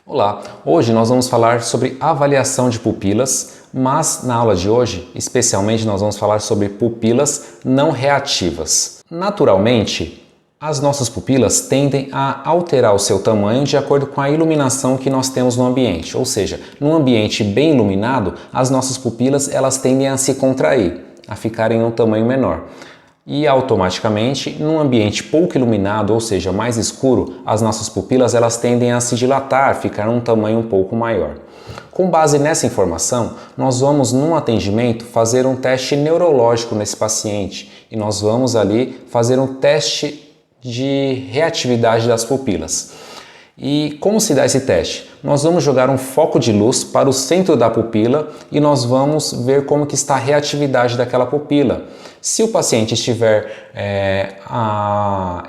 Olá, hoje nós vamos falar sobre avaliação de pupilas, mas na aula de hoje, especialmente, nós vamos falar sobre pupilas não reativas. Naturalmente, as nossas pupilas tendem a alterar o seu tamanho de acordo com a iluminação que nós temos no ambiente, ou seja, num ambiente bem iluminado, as nossas pupilas elas tendem a se contrair, a ficarem em um tamanho menor. E automaticamente, num ambiente pouco iluminado, ou seja, mais escuro, as nossas pupilas elas tendem a se dilatar, ficar um tamanho um pouco maior. Com base nessa informação, nós vamos num atendimento fazer um teste neurológico nesse paciente e nós vamos ali fazer um teste de reatividade das pupilas. E como se dá esse teste? Nós vamos jogar um foco de luz para o centro da pupila e nós vamos ver como que está a reatividade daquela pupila. Se o paciente estiver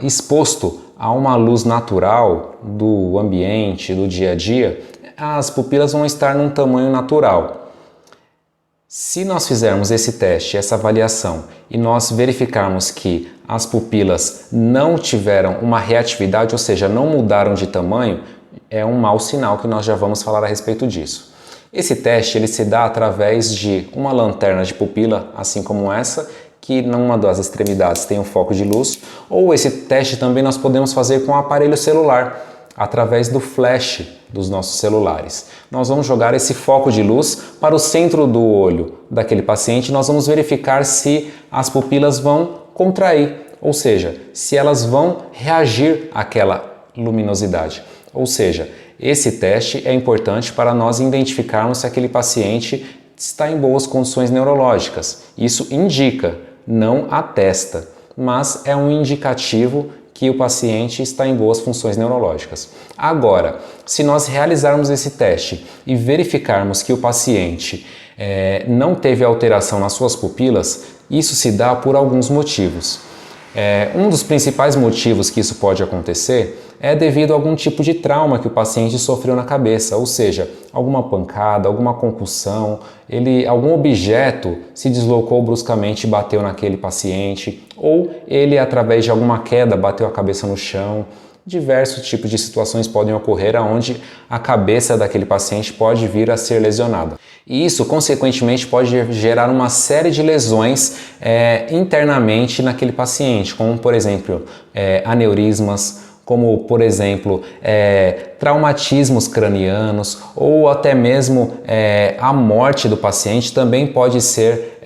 exposto a uma luz natural do ambiente, do dia a dia, as pupilas vão estar num tamanho natural. Se nós fizermos esse teste, essa avaliação, e nós verificarmos que as pupilas não tiveram uma reatividade, ou seja, não mudaram de tamanho, é um mau sinal que nós já vamos falar a respeito disso. Esse teste ele se dá através de uma lanterna de pupila, assim como essa, que numa das extremidades tem um foco de luz, ou esse teste também nós podemos fazer com o aparelho celular, através do flash dos nossos celulares. Nós vamos jogar esse foco de luz para o centro do olho daquele paciente e nós vamos verificar se as pupilas vão contrair, ou seja, se elas vão reagir àquela luminosidade. Ou seja, esse teste é importante para nós identificarmos se aquele paciente está em boas condições neurológicas. Isso indica, não atesta, mas é um indicativo que o paciente está em boas funções neurológicas. Agora, se nós realizarmos esse teste e verificarmos que o paciente não teve alteração nas suas pupilas, isso se dá por alguns motivos. Um dos principais motivos que isso pode acontecer é devido a algum tipo de trauma que o paciente sofreu na cabeça, ou seja, alguma pancada, alguma concussão, algum objeto se deslocou bruscamente e bateu naquele paciente, ou ele, através de alguma queda, bateu a cabeça no chão. Diversos tipos de situações podem ocorrer onde a cabeça daquele paciente pode vir a ser lesionada. E isso, consequentemente, pode gerar uma série de lesões internamente naquele paciente, como, por exemplo, aneurismas, como, por exemplo, traumatismos cranianos ou até mesmo a morte do paciente também pode ser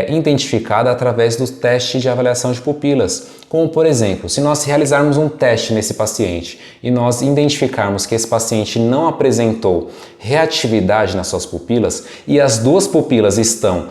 identificada através do teste de avaliação de pupilas. Como, por exemplo, se nós realizarmos um teste nesse paciente e nós identificarmos que esse paciente não apresentou reatividade nas suas pupilas e as duas pupilas estão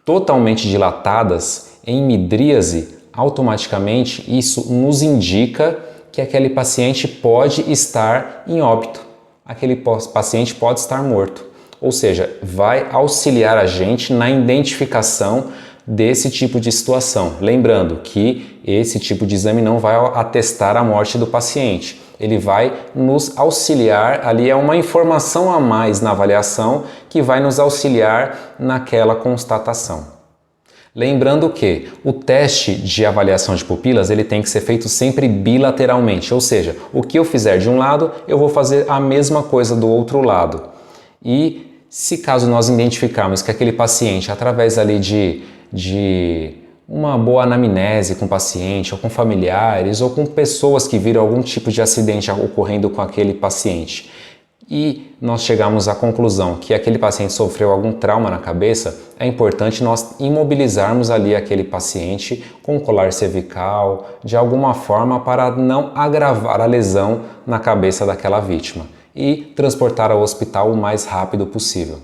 totalmente dilatadas, em midríase, automaticamente isso nos indica que aquele paciente pode estar em óbito, aquele paciente pode estar morto. Ou seja, vai auxiliar a gente na identificação desse tipo de situação. Lembrando que esse tipo de exame não vai atestar a morte do paciente. Ele vai nos auxiliar, ali é uma informação a mais na avaliação que vai nos auxiliar naquela constatação. Lembrando que o teste de avaliação de pupilas ele tem que ser feito sempre bilateralmente, ou seja, o que eu fizer de um lado, eu vou fazer a mesma coisa do outro lado. E se caso nós identificarmos que aquele paciente, através ali de uma boa anamnese com o paciente, ou com familiares, ou com pessoas que viram algum tipo de acidente ocorrendo com aquele paciente, e nós chegamos à conclusão que aquele paciente sofreu algum trauma na cabeça, é importante nós imobilizarmos ali aquele paciente com colar cervical, de alguma forma para não agravar a lesão na cabeça daquela vítima e transportar ao hospital o mais rápido possível.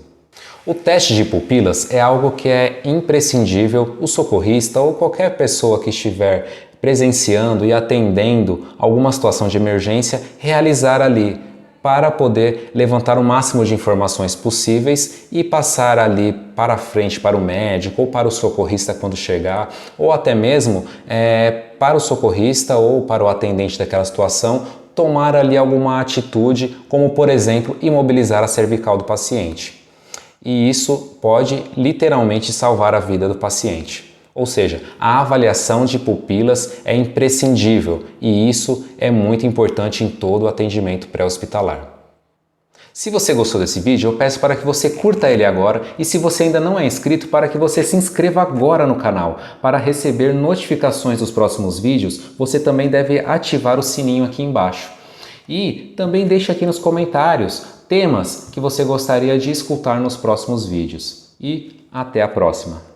O teste de pupilas é algo que é imprescindível o socorrista ou qualquer pessoa que estiver presenciando e atendendo alguma situação de emergência realizar ali, para poder levantar o máximo de informações possíveis e passar ali para frente para o médico ou para o socorrista quando chegar, ou até mesmo para o socorrista ou para o atendente daquela situação tomar ali alguma atitude, como por exemplo imobilizar a cervical do paciente. E isso pode literalmente salvar a vida do paciente. Ou seja, a avaliação de pupilas é imprescindível e isso é muito importante em todo o atendimento pré-hospitalar. Se você gostou desse vídeo, eu peço para que você curta ele agora e se você ainda não é inscrito, para que você se inscreva agora no canal. Para receber notificações dos próximos vídeos, você também deve ativar o sininho aqui embaixo. E também deixe aqui nos comentários temas que você gostaria de escutar nos próximos vídeos. E até a próxima!